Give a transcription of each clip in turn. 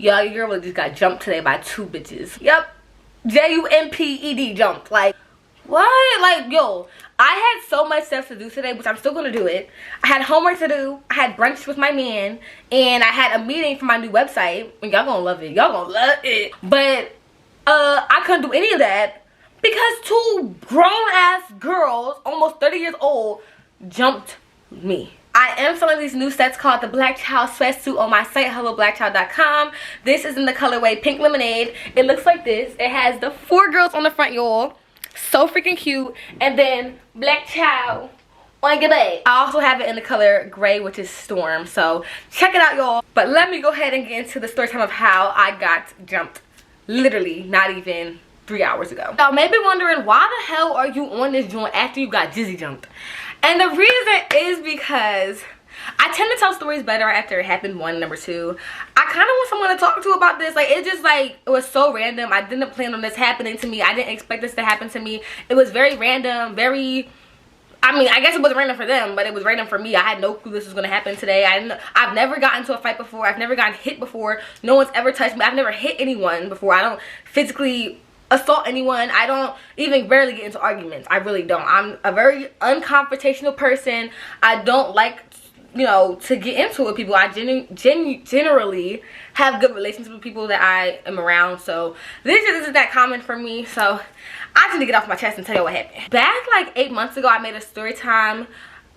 Y'all, your girl just got jumped today by 2 bitches. Yep. Jumped. Jumped. Like, what? Like, yo, I had so much stuff to do today, which I'm still gonna do it. I had homework to do. I had brunch with my man. And I had a meeting for my new website. And y'all gonna love it. Y'all gonna love it. But, I couldn't do any of that because 2 grown-ass girls, almost 30 years old, jumped me. I am selling these new sets called the Black Child Sweatsuit on my site, helloblackchild.com. This is in the colorway Pink Lemonade. It looks like this. It has the 4 girls on the front, y'all. So freaking cute. And then Black Child on your back. I also have it in the color gray, which is Storm. So check it out, y'all. But let me go ahead and get into the story time of how I got jumped. Literally, not even 3 hours ago. Y'all may be wondering, why the hell are you on this joint after you got jizzy jumped? And the reason is because I tend to tell stories better after it happened, 1. Number 2, I kind of want someone to talk to about this. Like, it just, like, it was so random. I didn't plan on this happening to me. I didn't expect this to happen to me. It was very random, very, I mean, I guess it wasn't random for them, but it was random for me. I had no clue this was going to happen today. I've never gotten into a fight before. I've never gotten hit before. No one's ever touched me. I've never hit anyone before. I don't physically assault anyone. I don't even rarely get into arguments. I really don't. I'm a very unconfrontational person. I don't like, you know, to get into it with people. I generally have good relationships with people that I am around. So this just isn't that common for me. So I just need to get off my chest and tell you what happened. Back like 8 months ago, I made a story time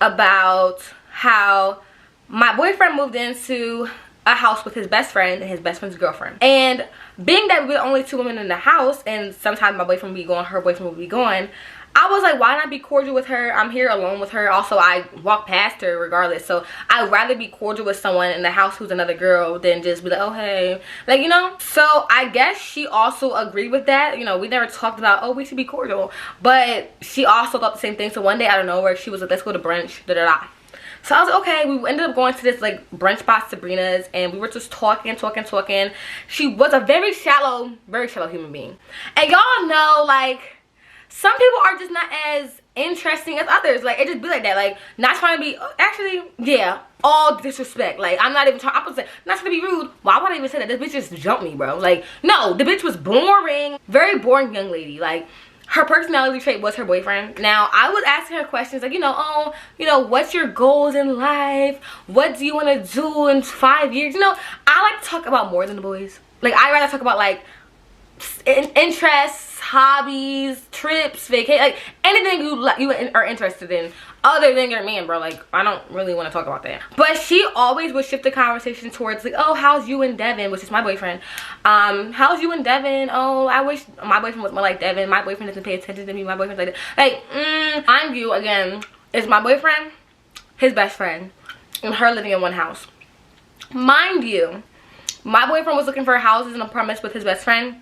about how my boyfriend moved into a house with his best friend and his best friend's girlfriend. And being that we were only 2 women in the house, and sometimes my boyfriend would be gone, her boyfriend would be gone, I was like, why not be cordial with her? I'm here alone with her. Also, I walk past her regardless. So I'd rather be cordial with someone in the house who's another girl than just be like, oh, hey. Like, you know? So I guess she also agreed with that. You know, we never talked about, oh, we should be cordial. But she also thought the same thing. So one day out of nowhere, she was like, let's go to brunch, da-da-da. So I was like, okay. We ended up going to this like brunch spot, Sabrina's, and we were just talking. She was a very shallow human being. And y'all know, like, some people are just not as interesting as others. Like, it just be like that. Like, not trying to be, actually, yeah, all disrespect. Like, I'm not even trying, I was like, not trying to be rude. Why would I even say that? This bitch just jumped me, bro. Like, no, the bitch was boring. Very boring young lady. Like, her personality trait was her boyfriend. Now, I was asking her questions like, you know, oh, you know, what's your goals in life? What do you want to do in 5 years? You know, I like to talk about more than the boys. Like, I rather talk about, like, interests, hobbies, trips, vacation, like, anything you are interested in other than your man, bro. Like, I don't really want to talk about that. But she always would shift the conversation towards, like, oh, how's you and Devin, which is my boyfriend. How's you and Devin? Oh, I wish my boyfriend was more like Devin. My boyfriend doesn't pay attention to me. My boyfriend's like that. Like, mind you, again, it's my boyfriend, his best friend, and her living in one house. Mind you, my boyfriend was looking for houses and apartments with his best friend.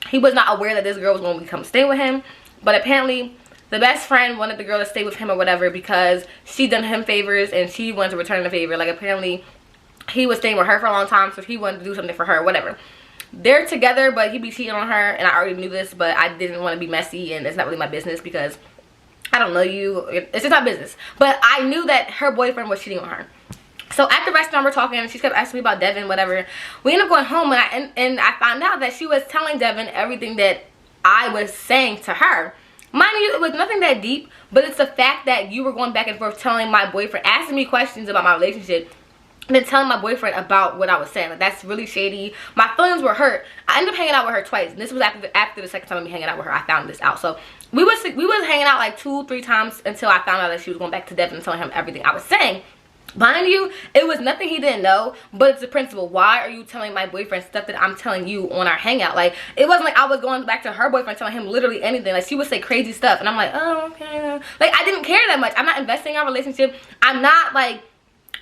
He was not aware that this girl was going to come stay with him, but apparently the best friend wanted the girl to stay with him or whatever because she done him favors and she wanted to return the favor. Like, apparently he was staying with her for a long time, so he wanted to do something for her, whatever. They're together, but he be cheating on her, and I already knew this, but I didn't want to be messy, and it's not really my business because I don't know you. It's just my business. But I knew that her boyfriend was cheating on her. So at the restaurant, we're talking, and she kept asking me about Devin, whatever. We ended up going home, and I found out that she was telling Devin everything that I was saying to her. Mind you, it was nothing that deep, but it's the fact that you were going back and forth telling my boyfriend, asking me questions about my relationship, and then telling my boyfriend about what I was saying. Like, that's really shady. My feelings were hurt. I ended up hanging out with her twice, and this was after the second time of me hanging out with her. I found this out. So we was hanging out like 2-3 times until I found out that she was going back to Devin and telling him everything I was saying. Mind you, it was nothing he didn't know, but it's the principle. Why are you telling my boyfriend stuff that I'm telling you on our hangout? Like, it wasn't like I was going back to her boyfriend telling him literally anything. Like, she would say crazy stuff, and I'm like, oh, okay. Like, I didn't care that much. I'm not investing in our relationship. I'm not, like,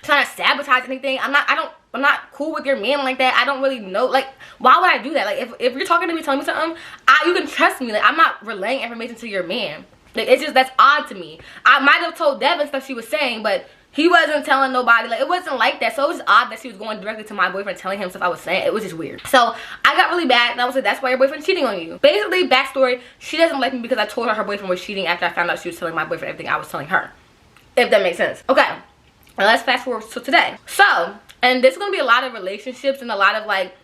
trying to sabotage anything. I'm not cool with your man like that. I don't really know. Like, why would I do that? Like, if you're talking to me, telling me something, you can trust me. Like, I'm not relaying information to your man. Like, it's just, that's odd to me. I might have told Devin stuff she was saying, but he wasn't telling nobody. Like, it wasn't like that. So it was odd that she was going directly to my boyfriend telling him stuff I was saying. It was just weird. So I got really bad, and I was like, that's why your boyfriend's cheating on you. Basically, backstory, she doesn't like me because I told her boyfriend was cheating after I found out she was telling my boyfriend everything I was telling her. If that makes sense. Okay, now let's fast forward to today. So, and there's gonna be a lot of relationships and a lot of, like,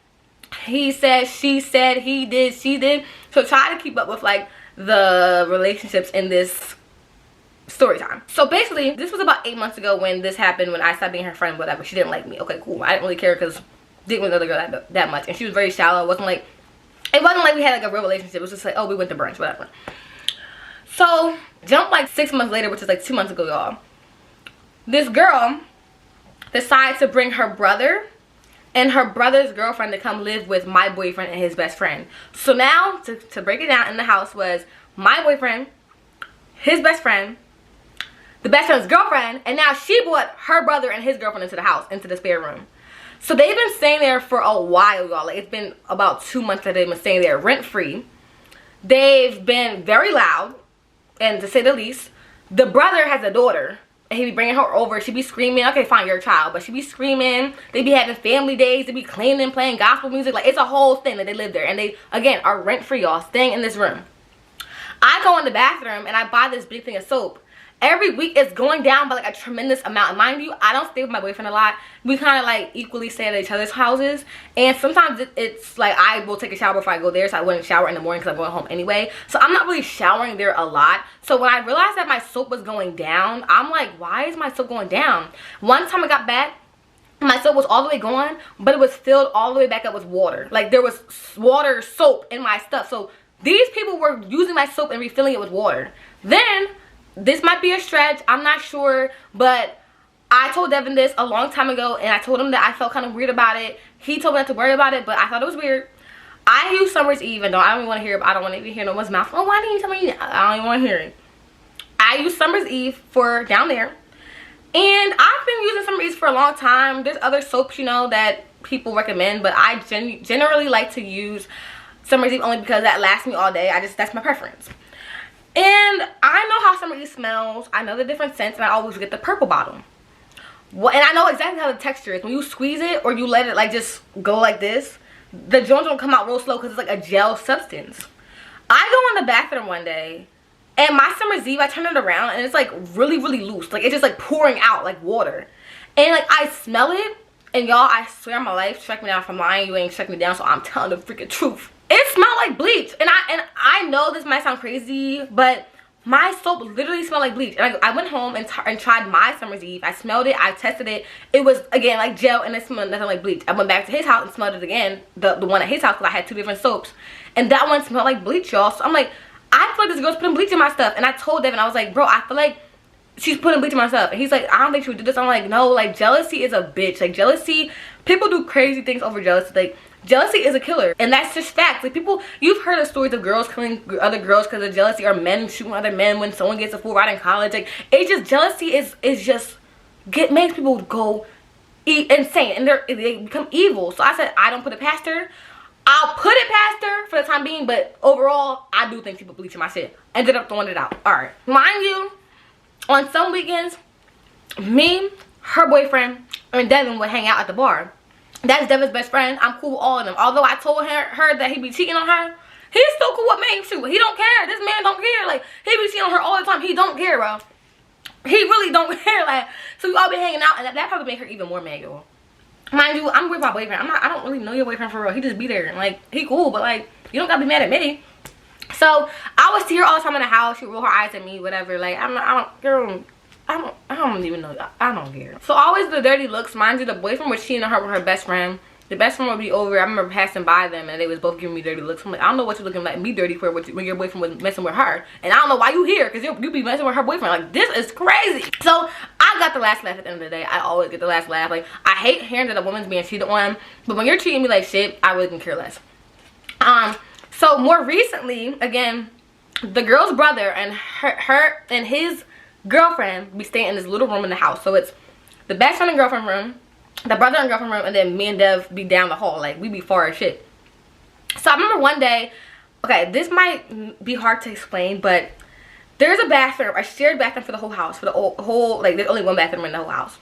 he said, she said, he did, she did. So try to keep up with like the relationships in this story time. So basically, this was about 8 months ago when this happened, when I stopped being her friend, whatever. She didn't like me. Okay, cool. I didn't really care because didn't really know the girl that much. And she was very shallow. It wasn't like we had like a real relationship. It was just like, oh, we went to brunch, whatever. So jump like 6 months later, which is like 2 months ago, y'all. This girl decides to bring her brother and her brother's girlfriend to come live with my boyfriend and his best friend. So now, to break it down, in the house was my boyfriend, his best friend, the best friend's girlfriend, and now she brought her brother and his girlfriend into the house, into the spare room. So they've been staying there for a while, y'all. Like, it's been about 2 months that they've been staying there rent-free. They've been very loud, and to say the least. The brother has a daughter, and he be bringing her over. She be screaming. Okay, fine, you're a child, but she be screaming. They be having family days. They be cleaning, playing gospel music. Like, it's a whole thing that they live there. And they, again, are rent-free, y'all, staying in this room. I go in the bathroom, and I buy this big thing of soap. Every week it's going down by like a tremendous amount. And mind you, I don't stay with my boyfriend a lot. We kind of like equally stay at each other's houses. And sometimes it's like I will take a shower before I go there. So I wouldn't shower in the morning because I'm going home anyway. So I'm not really showering there a lot. So when I realized that my soap was going down, I'm like, why is my soap going down? One time I got back, my soap was all the way gone, but it was filled all the way back up with water. Like there was water, soap in my stuff. So these people were using my soap and refilling it with water. Then, this might be a stretch, I'm not sure, but I told Devin this a long time ago, and I told him that I felt kind of weird about it. He told me not to worry about it, but I thought it was weird. I use Summer's Eve, and I don't even want to hear it. I don't want to even hear no one's mouth. Oh, why didn't you tell me? I don't even want to hear it. I use Summer's Eve for down there, and I've been using Summer's Eve for a long time. There's other soaps, you know, that people recommend, but I generally like to use Summer's Eve only because that lasts me all day. That's my preference. And I know how Summer Eve smells. I know the different scents, and I always get the purple bottle. And I know exactly how the texture is. When you squeeze it or you let it like just go like this, the joints don't come out real slow because it's like a gel substance. I go in the bathroom one day, and my Summer's Eve, I turn it around, and it's like really, really loose. Like it's just like pouring out like water. And like I smell it, and y'all, I swear on my life, check me down if I'm lying. You ain't check me down, so I'm telling the freaking truth. It smelled like bleach, and I know this might sound crazy, but my soap literally smelled like bleach. And I went home and tried my Summer's Eve. I smelled it, I tested it. It was, again, like gel, and it smelled nothing like bleach. I went back to his house and smelled it again, the one at his house, because I had 2 different soaps, and that one smelled like bleach, y'all. So I'm like, I feel like this girl's putting bleach in my stuff. And I told Devin, I was like, bro, I feel like she's putting bleach in my stuff. And he's like, I don't think she would do this. I'm like, no, like jealousy is a bitch. Like jealousy, people do crazy things over jealousy. Like jealousy is a killer, and that's just facts. Like people, you've heard of stories of girls killing other girls because of jealousy, or men shooting other men when someone gets a full ride in college. Like it's just, jealousy is just makes people go insane, and they become evil. So I said, I don't put it past her. I'll put it past her for the time being, but overall I do think people bleaching my shit. Ended up throwing it out. All right, mind you, on some weekends, me, her boyfriend, and Devin would hang out at the bar. That's Devin's best friend. I'm cool with all of them. Although I told her that he be cheating on her, he's still cool with me. Shoot, he don't care. This man don't care. Like, he be cheating on her all the time. He don't care, bro. He really don't care. Like, so we all be hanging out, and that probably make her even more mad, y'all. Mind you, I'm with my boyfriend. I don't really know your boyfriend for real. He just be there. And, like, he cool, but, like, you don't gotta be mad at me. So, I would see her all the time in the house. She would roll her eyes at me, whatever. Like, I don't even know. I don't care. So always the dirty looks. Mind you, the boyfriend was cheating on her with her best friend. The best friend would be over. I remember passing by them, and they was both giving me dirty looks. I'm like, I don't know what you're looking at me dirty for when your boyfriend was messing with her. And I don't know why you here, because you be messing with her boyfriend. Like, this is crazy. So I got the last laugh at the end of the day. I always get the last laugh. Like, I hate hearing that a woman's being cheated on, but when you're treating me like shit, I really can care less. So more recently, again, the girl's brother and her and his girlfriend be staying in this little room in the house. So it's the best friend and girlfriend room, the brother and girlfriend room, and then me and Dev be down the hall. Like, we be far as shit. So I remember one day, okay, this might be hard to explain, but there's a bathroom, a shared bathroom for the whole house, for the whole, like, there's only one bathroom in the whole house.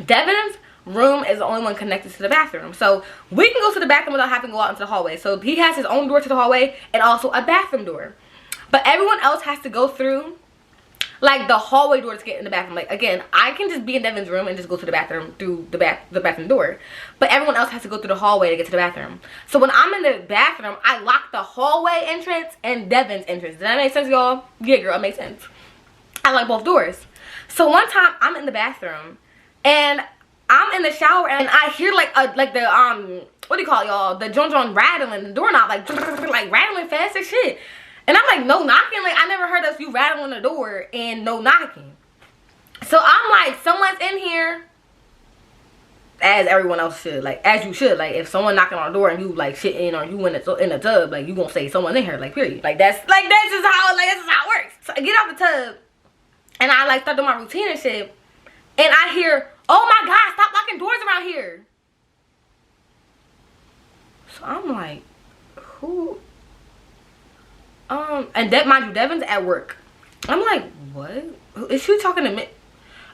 Devin's room is the only one connected to the bathroom, so we can go to the bathroom without having to go out into the hallway. So he has his own door to the hallway and also a bathroom door, but everyone else has to go through Like the hallway door to get in the bathroom. Like again, I can just be in Devin's room and just go to the bathroom through the bathroom door, but everyone else has to go through the hallway to get to the bathroom. So when I'm in the bathroom, I lock the hallway entrance and Devin's entrance. Does that make sense, y'all? Yeah, girl, it makes sense. I like both doors. So one time I'm in the bathroom and I'm in the shower and I hear like the what do you call it, y'all? The John rattling, the doorknob like rattling fast as shit. And I'm like, no knocking? Like, I never heard of you rattling the door and no knocking. So I'm like, someone's in here. As everyone else should. Like, as you should. Like, if someone knocking on the door and you, like, shitting or you in a tub, like, you gonna say someone in here. Like, period. Like, that's just how it works. So I get out the tub. And I, like, start doing my routine and shit. And I hear, oh, my God, stop locking doors around here. So I'm like, who... and mind you, Devin's at work. I'm like, what? Is she talking to me?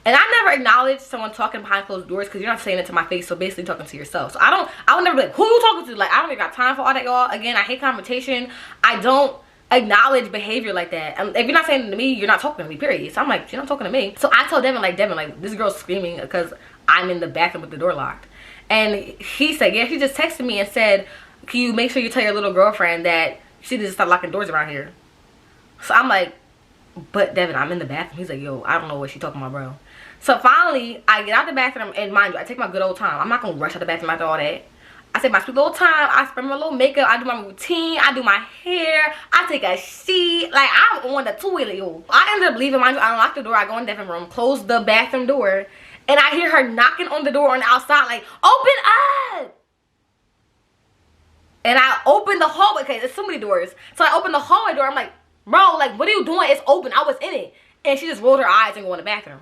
And I never acknowledge someone talking behind closed doors because you're not saying it to my face, so basically talking to yourself. So I would never be like, who you talking to? Like, I don't even got time for all that, y'all. Again, I hate confrontation. I don't acknowledge behavior like that. If you're not saying it to me, you're not talking to me, period. So I'm like, you're not talking to me. So I told Devin, like, this girl's screaming because I'm in the bathroom with the door locked. And he said, yeah, she just texted me and said, can you make sure you tell your little girlfriend that she needs to stop locking doors around here. So I'm like, but Devin, I'm in the bathroom. He's like, yo, I don't know what she talking about, bro. So finally, I get out the bathroom, and mind you, I take my good old time. I'm not going to rush out the bathroom after all that. I take my sweet little time. I spray my little makeup. I do my routine. I do my hair. I take a sheet. Like, I'm on the toilet, yo. I ended up leaving, mind you. I unlock the door. I go in the bathroom room, close the bathroom door, and I hear her knocking on the door on the outside, like, open up! And I open the hallway, okay, there's so many doors. So I open the hallway door. I'm like, bro, like, what are you doing? It's open. I was in it. And she just rolled her eyes and go in the bathroom.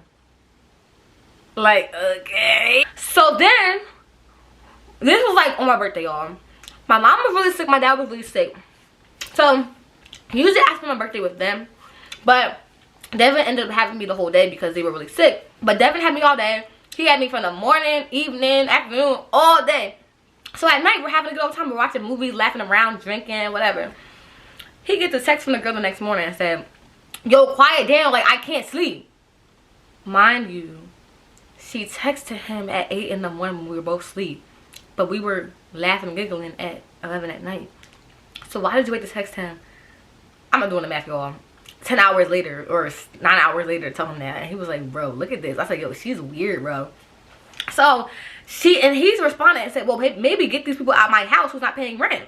Like, okay. So then, this was like on my birthday, y'all. My mom was really sick. My dad was really sick. So, usually I spend my birthday with them. But Devin ended up having me the whole day because they were really sick. But Devin had me all day. He had me from the morning, evening, afternoon, all day. So at night, we're having a good old time. We're watching movies, laughing around, drinking, whatever. He gets a text from the girl the next morning and said, yo, quiet down. Like, I can't sleep. Mind you, she texted him at 8 in the morning when we were both asleep. But we were laughing and giggling at 11 at night. So why did you wait to text him? I'm not doing the math, y'all. 10 hours later, or 9 hours later, to tell him that. And he was like, bro, look at this. I said, yo, she's weird, bro. So he's responding and said, well, maybe get these people out of my house who's not paying rent.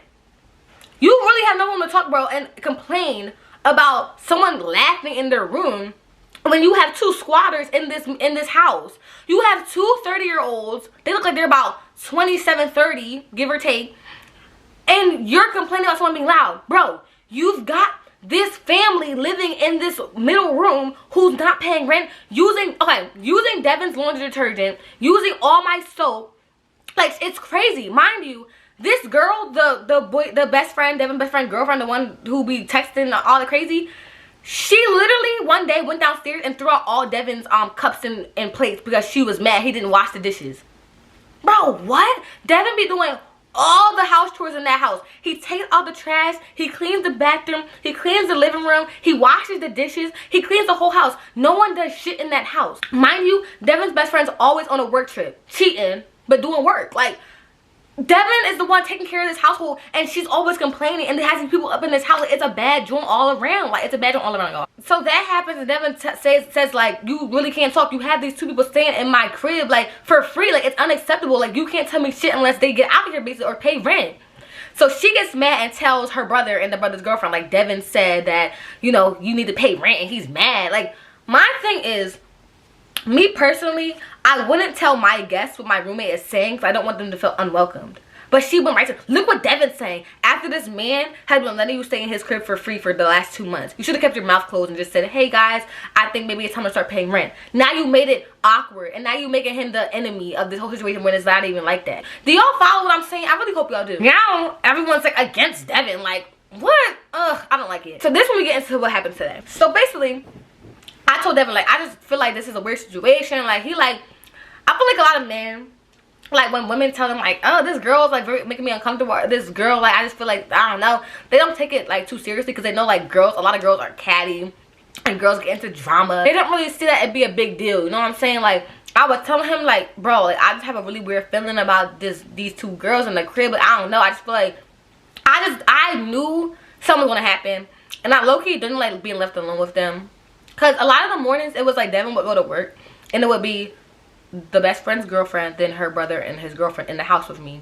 You really have no one to talk, bro, and complain about someone laughing in their room when you have two squatters in this house. You have two 30-year-olds. They look like they're about 27, 30, give or take. And you're complaining about someone being loud. Bro, you've got this family living in this middle room who's not paying rent, using Devin's laundry detergent, using all my soap. Like, it's crazy. Mind you, this girl, the best friend, Devin's best friend, girlfriend, the one who be texting all the crazy, she literally one day went downstairs and threw out all Devin's cups and plates because she was mad he didn't wash the dishes. Bro, what? Devin be doing all the house chores in that house. He takes out the trash, he cleans the bathroom, he cleans the living room, he washes the dishes, he cleans the whole house. No one does shit in that house. Mind you, Devin's best friend's always on a work trip, cheating, but doing work. Like, Devin is the one taking care of this household, and she's always complaining, and there has these people up in this house. Like, it's a bad joint all around. Like, it's a bad joint all around, y'all. So that happens, and Devin says, like, you really can't talk. You have these two people staying in my crib, like, for free. Like, it's unacceptable. Like, you can't tell me shit unless they get out of here, basically, or pay rent. So she gets mad and tells her brother and the brother's girlfriend, like, Devin said that, you know, you need to pay rent, and he's mad. Like, my thing is, me personally, I wouldn't tell my guests what my roommate is saying because I don't want them to feel unwelcomed. But she went right to, look what Devin's saying. After this man had been letting you stay in his crib for free for the last 2 months, you should have kept your mouth closed and just said, hey guys, I think maybe it's time to start paying rent. Now you made it awkward, and now you making him the enemy of this whole situation when it's not even like that. Do y'all follow what I'm saying? I really hope y'all do. Now everyone's like against Devin. Like, what? Ugh, I don't like it. So this when we get into what happened today. So basically, I told Devin, like, I just feel like this is a weird situation. Like, he like, I feel like a lot of men, like, when women tell them, like, oh, this girl's, like, very, making me uncomfortable, or this girl, like, I just feel like, I don't know, they don't take it, like, too seriously, because they know, like, girls, a lot of girls are catty, and girls get into drama, they don't really see that it'd be a big deal. You know what I'm saying? Like, I was telling him, like, bro, like, I just have a really weird feeling about these two girls in the crib, but I don't know. I just feel like I knew something was gonna happen, and I low-key didn't like being left alone with them, because a lot of the mornings it was like Devin would go to work and it would be the best friend's girlfriend, then her brother and his girlfriend in the house with me.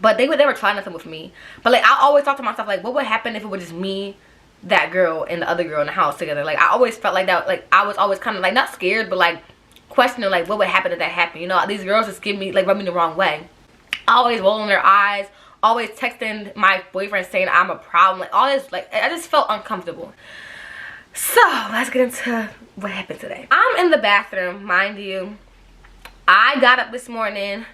But they would never try nothing with me. But like, I always thought to myself, like, what would happen if it was just me, that girl, and the other girl in the house together? Like, I always felt like that. Like, I was always kind of like, not scared, but like questioning, like, what would happen if that happened? You know, these girls just give me, like, rub me the wrong way. Always rolling their eyes, always texting my boyfriend saying I'm a problem, like all this. Like, I just felt uncomfortable. So let's get into what happened today. I'm in the bathroom, mind you. I got up this morning.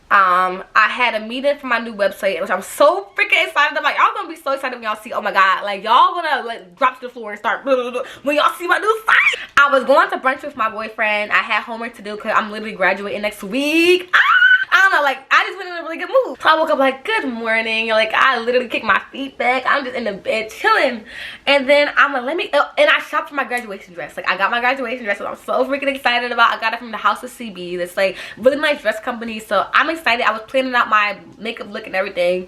I had a meeting for my new website, which I'm so freaking excited about. Y'all gonna be so excited when y'all see, oh my god, like, y'all gonna like drop to the floor and start when y'all see my new site. I was going to brunch with my boyfriend. I had homework to do because I'm literally graduating next week. I don't know, like, I just went in a really good mood. So I woke up like, good morning. Like, I literally kicked my feet back. I'm just in the bed chilling. And then I'm like, and I shopped for my graduation dress. Like, I got my graduation dress, and I'm so freaking excited about. I got it from the House of CB. That's like really nice dress company. So I'm excited. I was planning out my makeup look and everything.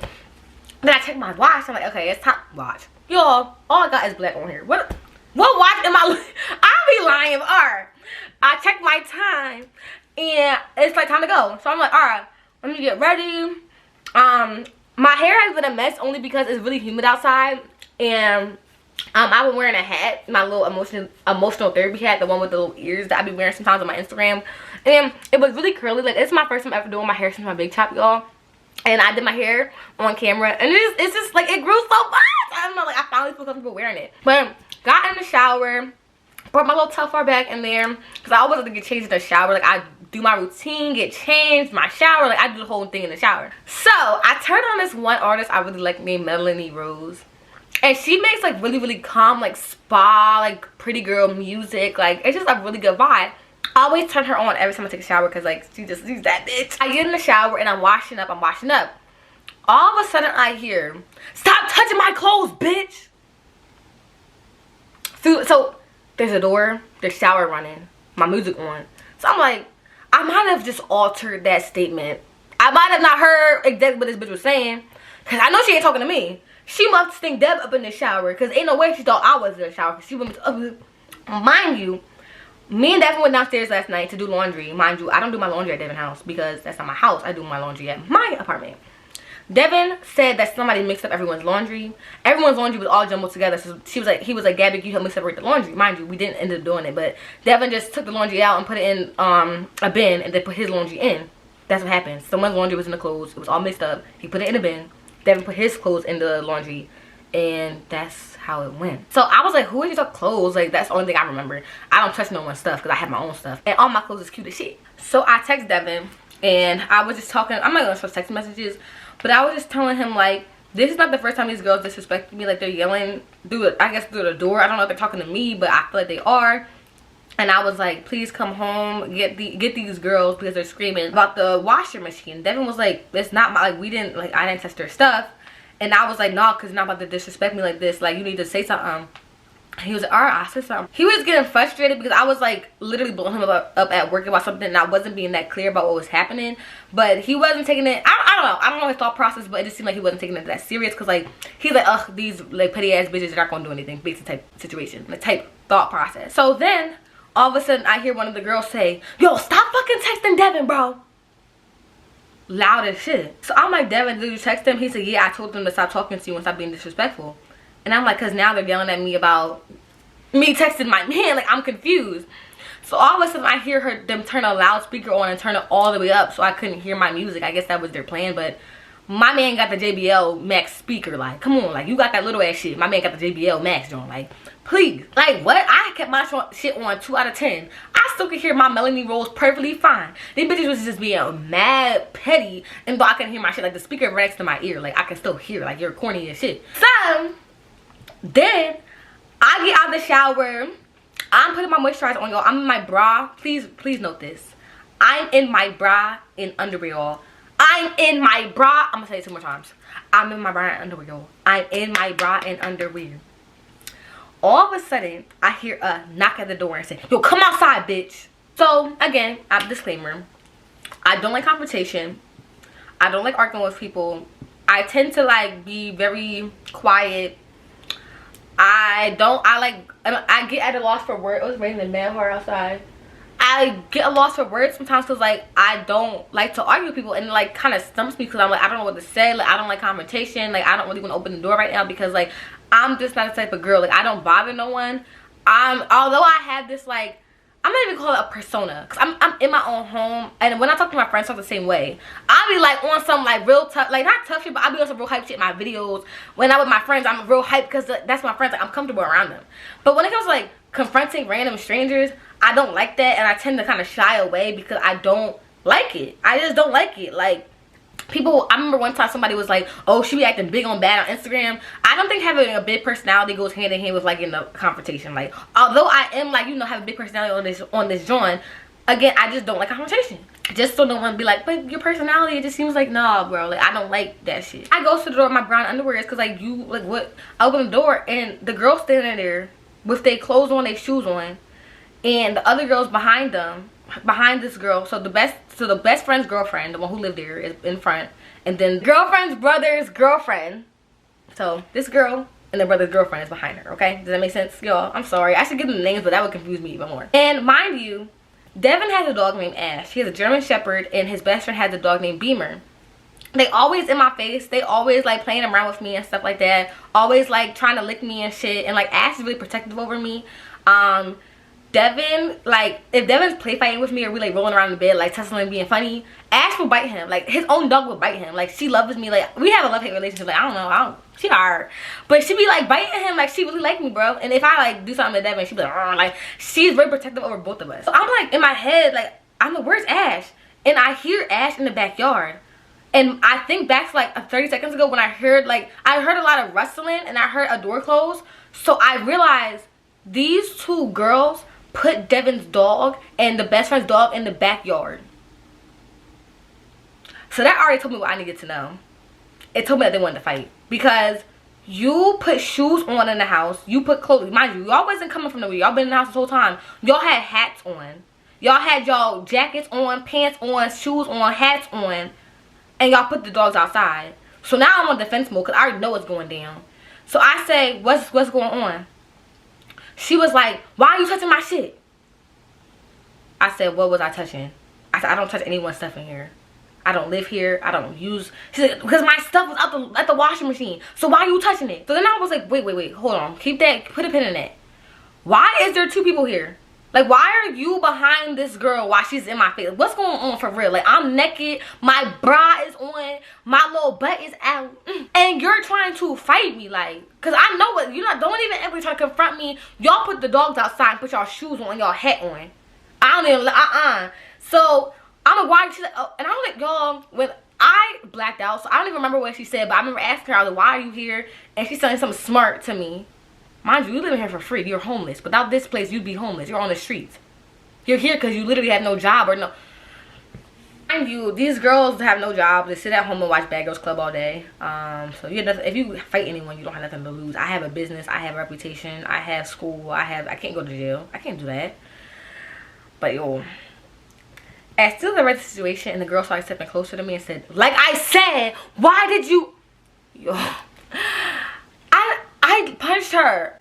Then I checked my watch. I'm like, okay, it's time. Watch. Y'all, all I got is black on here. What watch am I? I'll be lying. I checked my time. And it's like time to go. So I'm like, alright, let me get ready. My hair has been a mess only because it's really humid outside. And I've been wearing a hat, my little emotional therapy hat, the one with the little ears that I be wearing sometimes on my Instagram. And it was really curly. Like, it's my first time ever doing my hair since my big chop, y'all. And I did my hair on camera, and it's just like, it grew so much. I don't know, like, I finally feel comfortable wearing it. But got in the shower, brought my little Telfar bag in there, because I always have to get changed in the shower. Like, I do my routine, get changed, my shower, like, I do the whole thing in the shower. So I turned on this one artist I really like named Melanie Rose, and she makes like really calm, like spa, like pretty girl music. Like, it's just a really good vibe. I always turn her on every time I take a shower, because like she's that bitch. I get in the shower and I'm washing up. All of a sudden I hear, "Stop touching my clothes, bitch." So there's a door, there's shower running, my music on. So I'm like, I might have just altered that statement. I might have not heard exactly what this bitch was saying, because I know she ain't talking to me. She must think Deb up in the shower, because ain't no way she thought I was in the shower, because she went up. Mind you, me and Devin went downstairs last night to do laundry. Mind you, I don't do my laundry at Devin's house, because that's not my house. I do my laundry at my apartment. Devin said that somebody mixed up everyone's laundry. Everyone's laundry was all jumbled together. So he was like, Gabby, can you help me separate the laundry? Mind you, we didn't end up doing it, but Devin just took the laundry out and put it in a bin, and then put his laundry in. That's what happened. Someone's laundry was in the clothes. It was all mixed up. He put it in a bin. Devin put his clothes in the laundry, and that's how it went. So I was like, who is your clothes? Like, that's the only thing I remember. I don't touch no one's stuff, because I have my own stuff, and all my clothes is cute as shit. So I text Devin, and I was just talking. I'm not gonna show text messages, but I was just telling him, like, this is not the first time these girls disrespected me. Like, they're yelling through the door. I don't know if they're talking to me, but I feel like they are. And I was like, please come home, get these girls, because they're screaming about the washer machine. Devin was like, it's not my, like, I didn't touch their stuff. And I was like, no, because you're not about to disrespect me like this. Like, you need to say something. He was like, all right, I said something. He was getting frustrated because I was like literally blowing him up at work about something, and I wasn't being that clear about what was happening. But he wasn't taking it. I don't know his thought process, but it just seemed like he wasn't taking it that serious, because like he's like, ugh, these like petty ass bitches are not gonna do anything, basic type situation, the type thought process. So then all of a sudden I hear one of the girls say, yo, stop fucking texting Devin, bro. Loud as shit. So I'm like, Devin, did you text him? He said, yeah, I told them to stop talking to you and stop being disrespectful. And I'm like, because now they're yelling at me about me texting my man. Like, I'm confused. So all of a sudden I hear them turn a loudspeaker on and turn it all the way up so I couldn't hear my music. I guess that was their plan. But my man got the JBL Max speaker. Like, come on, like, you got that little ass shit. My man got the JBL Max on. Like, please. Like, what? I kept my shit on 2 out of 10. I still could hear my Melanie Rose perfectly fine. These bitches was just being mad petty, and though I couldn't hear my shit, like the speaker right next to my ear, like I can still hear, like, you're corny as shit. So then I get out of the shower. I'm putting my moisturizer on, y'all. I'm in my bra. Please note this. I'm in my bra and underwear, y'all. I'm in my bra. I'm gonna say it 2 more times. I'm in my bra and underwear, y'all. I'm in my bra and underwear. All of a sudden, I hear a knock at the door and say, yo, come outside, bitch. So, again, disclaimer. I don't like confrontation. I don't like arguing with people. I tend to, like, be very quiet. I get at a loss for words. It was raining mad hard outside. I get a loss for words sometimes because, like, I don't like to argue with people, and it, like, kind of stumps me because I'm like, I don't know what to say. Like, I don't like confrontation. Like, I don't really want to open the door right now because, like, I'm just not the type of girl. Like, I don't bother no one. Although I have this, like, I'm not even call it a persona, because I'm in my own home, and when I talk to my friends, I talk the same way. I'll be, like, on some, like, real tough, like, not tough shit, but I'll be on some real hype shit in my videos. When I'm with my friends, I'm real hype because that's my friends. Like, I'm comfortable around them. But when it comes to, like, confronting random strangers, I don't like that, and I tend to kind of shy away because I don't like it. I just don't like it. Like, people, I remember one time somebody was like, oh, she be acting big on bad on Instagram. I don't think having a big personality goes hand in hand with, like, in the confrontation. Like, although I am, like, you know, have a big personality on this joint, again, I just don't like confrontation. Just so no one be like, but your personality, it just seems like, nah, bro, like, I don't like that shit. I go to the door with my brown underwear because, like, you, like, what? I open the door and the girl standing there with their clothes on, their shoes on, and the other girls behind them, behind this girl. So the best friend's girlfriend, the one who lived there, is in front, and then girlfriend's brother's girlfriend. So this girl and the brother's girlfriend is behind her. Okay, does that make sense, y'all? I'm sorry, I should give them names, but that would confuse me even more. And mind you, Devin has a dog named Ash. He has a German Shepherd, and his best friend has a dog named Beamer. They always in my face. They always, like, playing around with me and stuff like that. Always, like, trying to lick me and shit. And, like, Ash is really protective over me. Devin, like, if Devin's play fighting with me or we, like, rolling around in the bed, like, tussling and being funny, Ash will bite him. Like, his own dog will bite him. Like, she loves me. Like, we have a love-hate relationship. Like, I don't know. She hard. But she be, like, biting him like she really like me, bro. And if I, like, do something to Devin, she be like, she's very protective over both of us. So I'm, like, in my head, like, I'm like, where's Ash? And I hear Ash in the backyard. And I think back to, like, 30 seconds ago when I heard, like, I heard a lot of rustling and I heard a door close. So I realized these two girls put Devin's dog and the best friend's dog in the backyard. So that already told me what I needed to know. It told me that they wanted to fight. Because you put shoes on in the house. You put clothes. Mind you, y'all wasn't coming from nowhere. Y'all been in the house this whole time. Y'all had hats on. Y'all had y'all jackets on, pants on, shoes on, hats on. And y'all put the dogs outside. So now I'm on defense mode because I already know what's going down. So I say, what's going on? She was like, why are you touching my shit? I said, what was I touching? I said, I don't touch anyone's stuff in here. I don't live here. I don't use. She said, because my stuff was at the washing machine. So why are you touching it? So then I was like, wait, hold on. Keep that, put a pin in that. Why is there two people here? Like, why are you behind this girl while she's in my face? What's going on for real? Like, I'm naked. My bra is on. My little butt is out. And you're trying to fight me, like, because I know what, you know, don't even ever try to confront me. Y'all put the dogs outside and put y'all shoes on, y'all hat on. I don't even, So, I'm like, why? She's like, oh, and I'm like, y'all, when I blacked out, so I don't even remember what she said, but I remember asking her, I was like, why are you here? And she's saying something smart to me. Mind you, you live here for free. You're homeless. Without this place, you'd be homeless. You're on the streets. You're here because you literally have no job or no. Mind you, these girls have no job. They sit at home and watch Bad Girls Club all day. So you have nothing, if you fight anyone, you don't have nothing to lose. I have a business. I have a reputation. I have school. I can't go to jail. I can't do that. But yo, as still I read the situation and the girl started stepping closer to me and said, like I said, why did you? Yo, I punched her.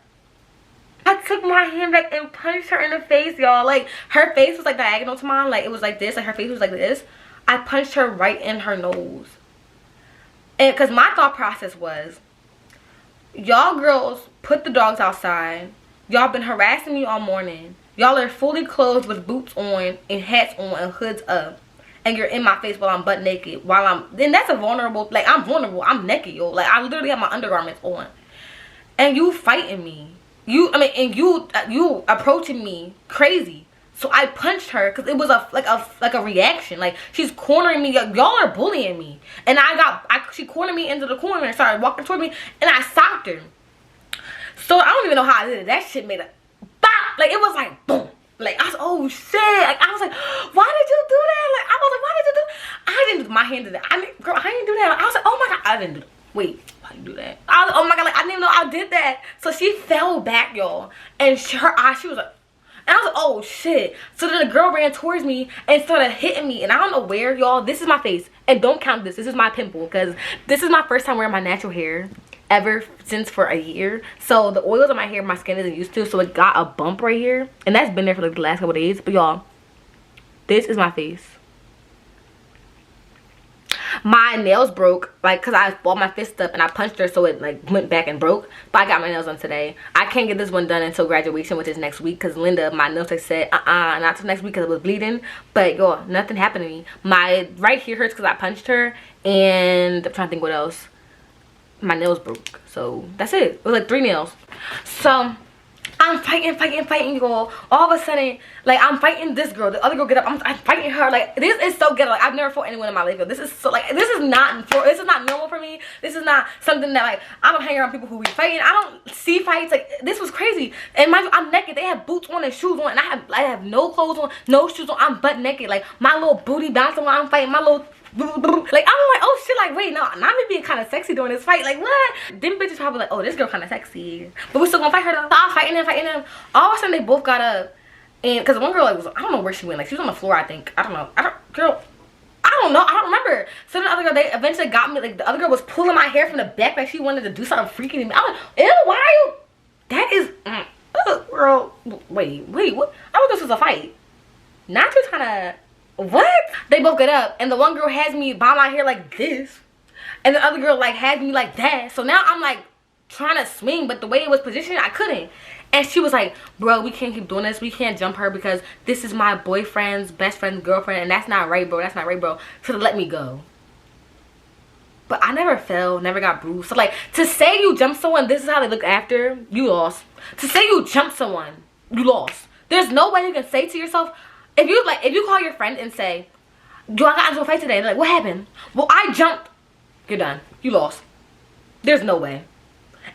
I took my hand back and punched her in the face, y'all. Like, her face was like diagonal to mine. Like, it was like this. Like, her face was like this. I punched her right in her nose. And because my thought process was, y'all girls put the dogs outside. Y'all been harassing me all morning. Y'all are fully clothed with boots on and hats on and hoods up. And you're in my face while I'm butt naked. Then that's a vulnerable, like, I'm vulnerable. I'm naked, yo. Like, I literally have my undergarments on. And you fighting me. And you approaching me crazy. So I punched her because it was like a reaction. Like, she's cornering me. Y'all are bullying me. And she cornered me into the corner and started walking toward me. And I socked her. So I don't even know how I did it. That shit made a bop. Like, it was like boom. Like, I was, oh shit. Like, I was like, why did you do that? Like, I was like, why did you do that? I didn't do, my hand did that. Girl, I didn't do that. I was like, oh my God. I didn't do that. Wait, why you do that? Oh my god, like I didn't even know I did that. So she fell back, y'all, and her eye, she was like, and I was like, oh shit. So then the girl ran towards me and started hitting me, and I don't know where, y'all. This is my face, and don't count this. This is my pimple, because this is my first time wearing my natural hair ever since for a year. So the oils on my hair, my skin isn't used to, so it got a bump right here, and that's been there for like the last couple days. But y'all, this is my face. My nails broke, like, because I balled my fist up and I punched her, so it like went back and broke. But I got my nails done today. I can't get this one done until graduation, which is next week, because Linda, my nail tech, said not till next week because it was bleeding. But y'all, nothing happened to me. My right here hurts because I punched her, and I'm trying to think what else. My nails broke, so that's it. It was like 3 nails. So I'm fighting, y'all. All of a sudden, like, I'm fighting this girl. The other girl get up. I'm fighting her. Like, this is so ghetto. Like, I've never fought anyone in my life. This is so, like, this is not normal for me. This is not something that, like, I don't hang around people who be fighting. I don't see fights. Like, this was crazy. And mind you, I'm naked. They have boots on and shoes on, and I have no clothes on, no shoes on. I'm butt naked. Like, my little booty bouncing while I'm fighting. My little like, I'm like, oh shit, like, wait, no, not me being kind of sexy during this fight. Like, what? Them bitches probably like, oh, this girl kind of sexy, but we still gonna fight her though. So I was fighting them. All of a sudden they both got up, and because one girl, like, was, I don't know where she went. Like, she was on the floor, I think. I don't know. I don't know. I don't remember. So the other girl, they eventually got me. Like, the other girl was pulling my hair from the back, like she wanted to do something freaky to me. I was like, ew, why are you? That is, girl. Wait, what? I thought this was a fight. Not you trying to. What? They both get up, and the one girl has me by my hair like this, and the other girl like has me like that. So now I'm like trying to swing, but the way it was positioned, I couldn't. And she was like, bro, we can't keep doing this. We can't jump her because this is my boyfriend's best friend's girlfriend, and that's not right, bro. That's not right, bro. So let me go. But I never fell, never got bruised. So like, to say you jumped someone, this is how they look after, you lost. To say you jumped someone, you lost. There's no way you can say to yourself, if you call your friend and say, yo, I got into a fight today, they're like, what happened? Well, I jumped. You're done. You lost. There's no way.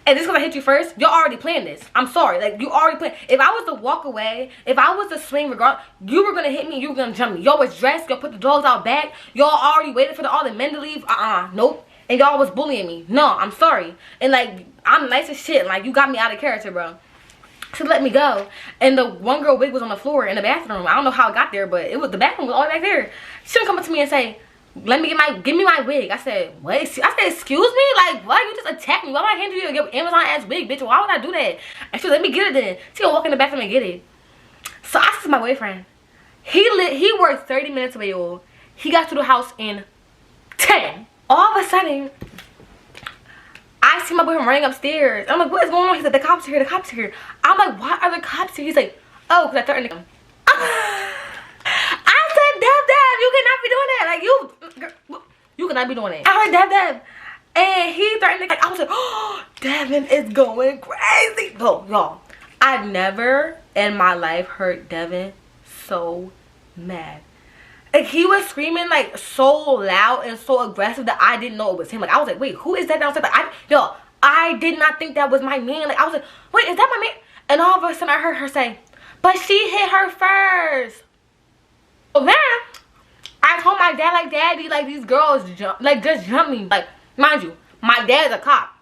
And just because I hit you first, y'all already planned this. I'm sorry. Like, you already planned. If I was to walk away, if I was to swing you were going to hit me, you were going to jump me. Y'all was dressed, y'all put the dogs out back. Y'all already waited for all the men to leave. Nope. And y'all was bullying me. No, I'm sorry. And like, I'm nice as shit. Like, you got me out of character, bro. So let me go. And the one girl wig was on the floor in the bathroom. I don't know how it got there, but it was, the bathroom was all back there. She would come up to me and say, give me my wig. I said, what? I said, excuse me? Like, what? You just attacked me. Why would I hand you your Amazon ass wig, bitch? Why would I do that? And she was, let me get it then. She gonna walk in the bathroom and get it. So I said to my boyfriend, he worked 30 minutes away, y'all. He got to the house in 10. All of a sudden, I see my boyfriend running upstairs. I'm like, what is going on? He's like, the cops are here, the cops are here. I'm like, why are the cops here? He's like, oh, because I threatened him. I said, Dev, you cannot be doing that. Like, you cannot be doing that. I heard Dev. And he threatened to, I was like, oh, Devin is going crazy. No, y'all, I've never in my life heard Devin so mad. Like, he was screaming like so loud and so aggressive that I didn't know it was him. Like, I was like, wait, who is that downstairs? Like, I did not think that was my man. Like, I was like, wait, is that my man? And all of a sudden I heard her say, but she hit her first. So then I told my dad, like, daddy, like, these girls just jump me. Like, mind you, my dad's a cop.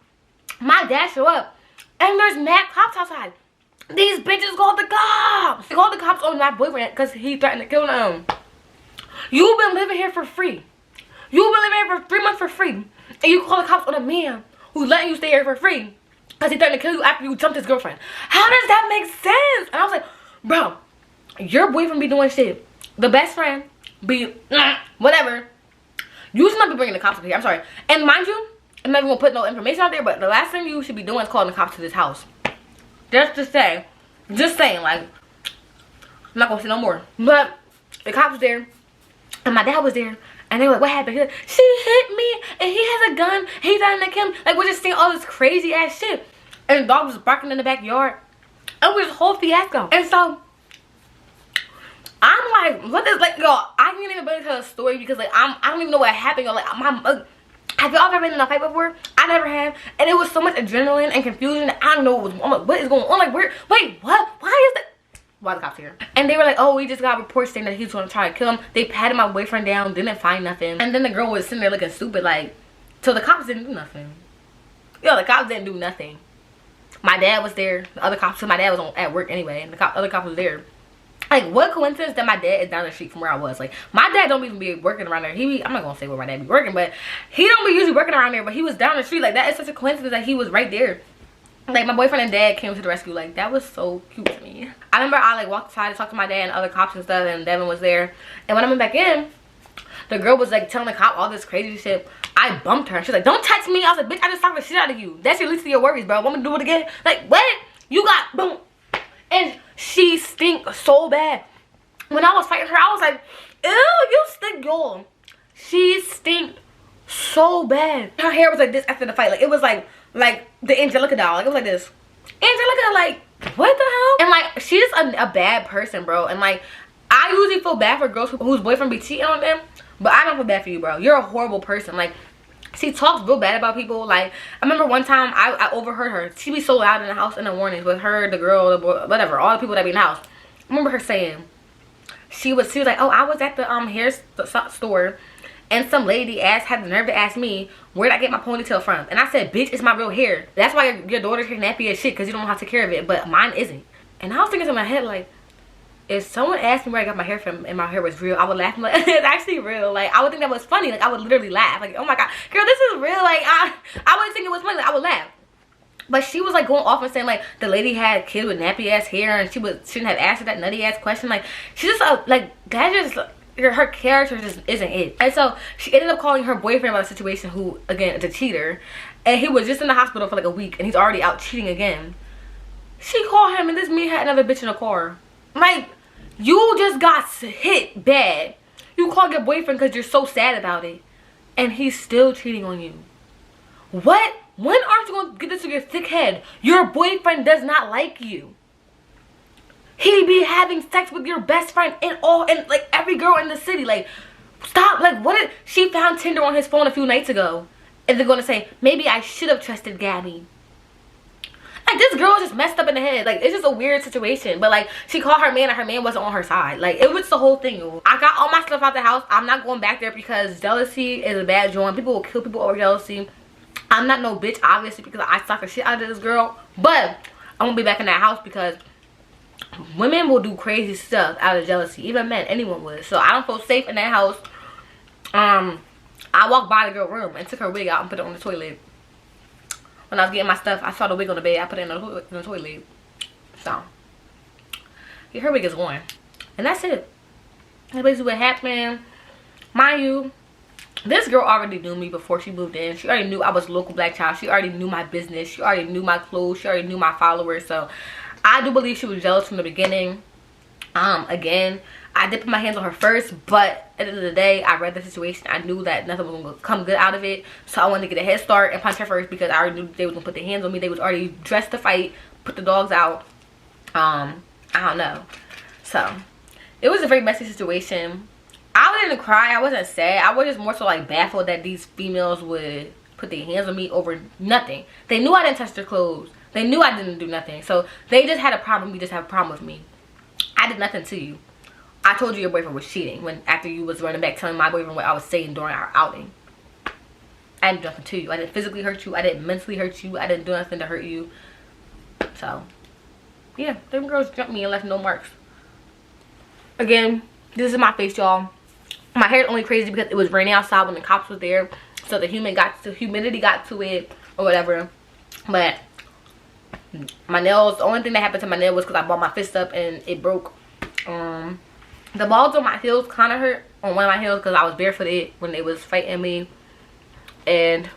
My dad show up and there's mad cops outside. These bitches called the cops. They called the cops on my boyfriend because he threatened to kill them. You've been living here for free. You've been living here for 3 months for free. And you call the cops on a man who's letting you stay here for free because he threatened to kill you after you jumped his girlfriend. How does that make sense? And I was like, bro, your boyfriend be doing shit. The best friend be whatever. You should not be bringing the cops up here. I'm sorry. And mind you, I'm not even gonna put no information out there, but the last thing you should be doing is calling the cops to this house. Just saying, like, I'm not gonna say no more. But the cops was there, and my dad was there, and they were like, what happened? He's like, she hit me, and he has a gun, he's trying to kill him. Like, we're just seeing all this crazy ass shit. And the dog was barking in the backyard. It was a whole fiasco. And so I'm like, what is, like, y'all, I can't even really tell a story because, like, I don't even know what happened, y'all. Like, have y'all ever been in a fight before? I never have. And it was so much adrenaline and confusion. I don't know what was, I'm like, what is going on? Like, wait, what? Why is that? Why the cops here? And they were like, oh, we just got reports saying that he's gonna try to kill him. They patted my boyfriend down, didn't find nothing. And then the girl was sitting there looking stupid, like, so the cops didn't do nothing. Yo, the cops didn't do nothing. My dad was there. The other cops, so my dad was at work anyway, and the other cop was there. Like, what coincidence that my dad is down the street from where I was. Like, my dad don't even be working around there. I'm not gonna say where my dad be working, but he don't be usually working around there, but he was down the street. Like, that is such a coincidence that he was right there. Like, my boyfriend and dad came to the rescue. Like, that was so cute to me. I remember I like walked outside to talk to my dad and other cops and stuff, and Devin was there. And when I went back in, the girl was like telling the cop all this crazy shit. I bumped her. She's like, don't touch me. I was like, bitch, I just talked the shit out of you. That's your least of your worries, bro. Want me to do it again? Like, what? You got boom. And she stink so bad. When I was fighting her, I was like, ew, you stink, y'all. She stinked so bad. Her hair was like this after the fight. Like, it was like the Angelica doll. Like, it was like this. Angelica, like, what the hell? And like, she's a bad person, bro. And like, I usually feel bad for girls whose boyfriend be cheating on them, but I don't feel bad for you, bro. You're a horrible person. Like, she talks real bad about people. Like, I remember one time I overheard her. She be so loud in the house in the mornings with her, the girl, the boy, whatever, all the people that be in the house. I remember her saying, she was like, oh, I was at the hair store, and some lady had the nerve to ask me, where'd I get my ponytail from? And I said, bitch, it's my real hair. That's why your daughter's hair nappy as shit, because you don't know how to take care of it, but mine isn't. And I was thinking in my head, like, if someone asked me where I got my hair from and my hair was real, I would laugh. Like, it's actually real. Like, I would think that was funny. Like, I would literally laugh. Like, oh my god, girl, this is real. Like, I wouldn't think it was funny. Like, I would laugh. But she was like going off and saying like the lady had kids with nappy ass hair and shouldn't have asked her that nutty ass question. Like, she just like, that just, her character just isn't it. And so she ended up calling her boyfriend about the situation, who again is a cheater, and he was just in the hospital for like a week and he's already out cheating again. She called him and this man had another bitch in the car. Like, you just got hit bad. You called your boyfriend because you're so sad about it, and he's still cheating on you. What? When aren't you going to get this to your thick head? Your boyfriend does not like you. He be having sex with your best friend and like every girl in the city. Like, stop. Like, what if she found Tinder on his phone a few nights ago, and they're going to say, maybe I should have trusted Gabby. Like, this girl is just messed up in the head. Like, it's just a weird situation. But like, she called her man and her man wasn't on her side. Like, it was the whole thing. I got all my stuff out the house. I'm not going back there because jealousy is a bad joint. People will kill people over jealousy. I'm not no bitch, obviously, because I suck the shit out of this girl. But I won't be back in that house because women will do crazy stuff out of jealousy. Even men, anyone would. So I don't feel safe in that house. I walked by the girl's room and took her wig out and put it on the toilet. When I was getting my stuff, I saw the wig on the bed. I put it in the toilet. So, yeah, her wig is gone. And that's it. That's basically what happened. Mind you, this girl already knew me before she moved in. She already knew I was a local black child. She already knew my business. She already knew my clothes. She already knew my followers. So, I do believe she was jealous from the beginning. Again, I did put my hands on her first, but at the end of the day, I read the situation. I knew that nothing was going to come good out of it. So I wanted to get a head start and punch her first because I already knew they were going to put their hands on me. They was already dressed to fight, put the dogs out. I don't know. So it was a very messy situation. I didn't cry. I wasn't sad. I was just more so like baffled that these females would put their hands on me over nothing. They knew I didn't touch their clothes. They knew I didn't do nothing. So they just had a problem. You just have a problem with me. I did nothing to you. I told you your boyfriend was cheating after you was running back telling my boyfriend what I was saying during our outing. I didn't do nothing to you. I didn't physically hurt you. I didn't mentally hurt you. I didn't do nothing to hurt you. So, yeah, them girls jumped me and left no marks. Again, this is my face, y'all. My hair is only crazy because it was raining outside when the cops was there. So the humidity got to it or whatever. But my nails, the only thing that happened to my nail was because I balled my fist up and it broke. The balls on my heels kind of hurt on one of my heels because I was barefooted when they was fighting me. And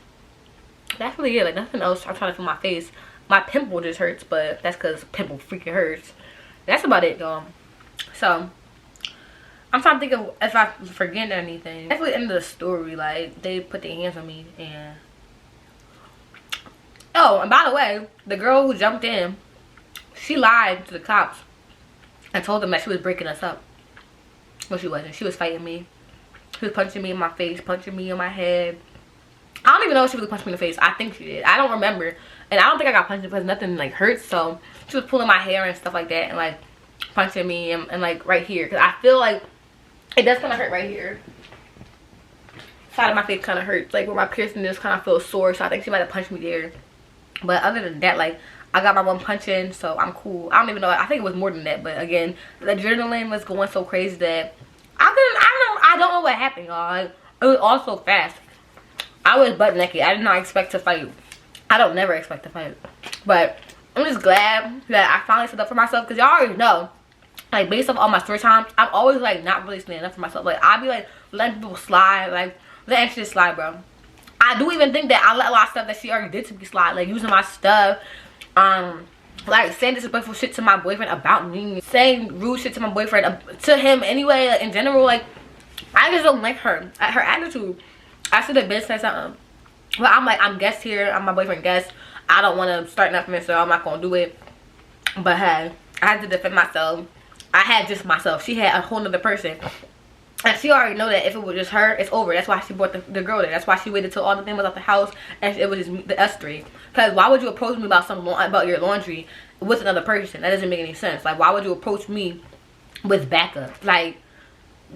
that's really it. Like, nothing else. I'm trying to feel my face. My pimple just hurts, but that's because pimple freaking hurts. That's about it, y'all. So, I'm trying to think of if I forget anything. That's the end of the story. Like, they put their hands on me and... Oh, and by the way, the girl who jumped in, she lied to the cops and told them that she was breaking us up. Well, she wasn't. She was fighting me. She was punching me in my face, punching me in my head. I don't even know if she really punched me in the face. I think she did. I don't remember. And I don't think I got punched because nothing like hurts. So she was pulling my hair and stuff like that and like punching me and like right here. Because I feel like it does kind of hurt right here. Side of my face kind of hurts. Like where my piercing is kind of feels sore. So I think she might have punched me there. But other than that, like, I got my one punch in, so I'm cool. I don't even know. I think it was more than that, but again, the adrenaline was going so crazy that I don't know what happened, y'all. Like, it was all so fast. I was butt naked. I did not expect to fight. I don't never expect to fight. But I'm just glad that I finally stood up for myself, because y'all already know, like, based off all my story times, I'm always like not really standing up for myself. Like, I'll be like letting people slide, like letting shit slide, bro. I do even think that I let a lot of stuff that she already did to me slide, like using my stuff, like saying disrespectful shit to my boyfriend about me, saying rude shit to my boyfriend, to him anyway, like, in general. Like, I just don't like her attitude. I should have been said something, but I'm like, I'm guest here, I'm my boyfriend guest. I don't want to start nothing, so I'm not gonna do it. But hey, I had to defend myself. I had just myself. She had a whole nother person. And she already know that if it was just her, it's over. That's why she brought the girl there. That's why she waited till all the things was out the house and it was just the us three. Because why would you approach me about about your laundry with another person? That doesn't make any sense. Like, why would you approach me with backup? Like,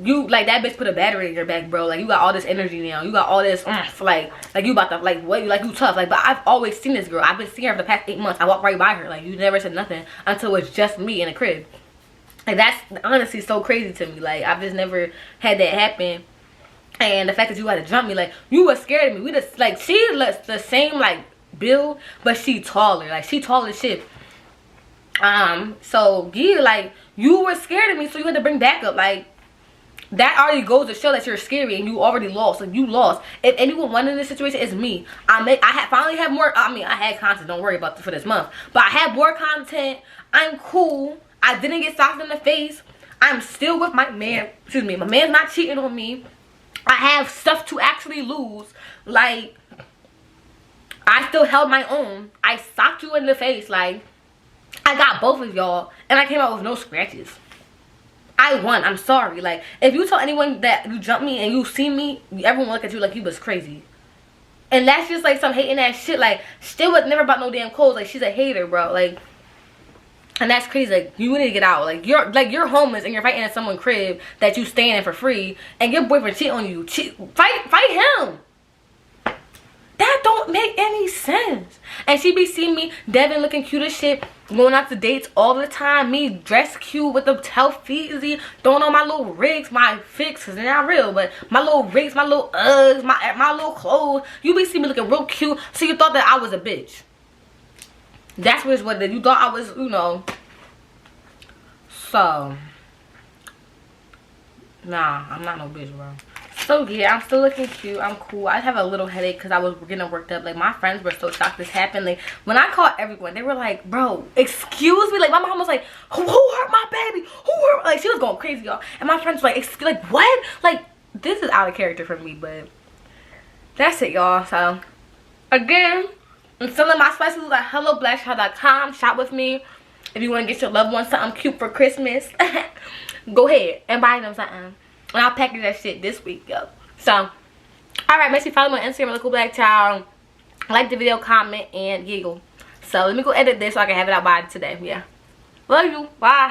you, like, that bitch put a battery in your back, bro. Like, you got all this energy now. You got all this, like you about to, like, what, like, you tough. Like, but I've always seen this girl. I've been seeing her for the past 8 months. I walked right by her. Like, you never said nothing until it's just me in the crib. Like, that's honestly so crazy to me. Like, I've just never had that happen. And the fact that you had to jump me, like, you were scared of me. We just, like, she looks the same, like, build, but she taller. Like, she tall as shit. So, yeah, like, you were scared of me, so you had to bring backup. Like, that already goes to show that you're scary and you already lost. Like, you lost. If anyone won in this situation, it's me. Finally have more, I mean, I had content, don't worry about for this month. But I have more content. I'm cool. I didn't get socked in the face. I'm still with my man. Excuse me. My man's not cheating on me. I have stuff to actually lose. Like, I still held my own. I socked you in the face. Like, I got both of y'all. And I came out with no scratches. I won. I'm sorry. Like, if you tell anyone that you jumped me and you see me, everyone look at you like you was crazy. And that's just, like, some hating ass shit. Like, still was never about no damn clothes. Like, she's a hater, bro. Like, and that's crazy. Like, you need to get out. Like, you're homeless and you're fighting in someone's crib that you staying in for free, and your boyfriend cheat on you. Fight him. That don't make any sense. And she be seeing me, Devin looking cute as shit, going out to dates all the time. Me dressed cute with the health easy, throwing on my little rigs, my fix, cause they're not real, but my little rigs, my little Uggs, my little clothes. You be seeing me looking real cute, so you thought that I was a bitch. That's what you thought I was, you know. So, nah, I'm not no bitch, bro. So yeah, I'm still looking cute. I'm cool. I have a little headache because I was getting worked up. Like, my friends were so shocked this happened. Like, when I called everyone, they were like, bro, excuse me. Like, my mom was like, who hurt my baby? Who hurt? Like, she was going crazy, y'all. And my friends were like, what? Like, this is out of character for me, but that's it, y'all. So, again, I'm selling my specials at helloblackshop.com. Shop with me. If you want to get your loved one something cute for Christmas, go ahead and buy them something. And I'll package that shit this week, yo. So, alright, make sure you follow me on Instagram, Little Cool Black Child. Like the video, comment, and giggle. So, let me go edit this so I can have it out by today. Yeah. Love you. Bye.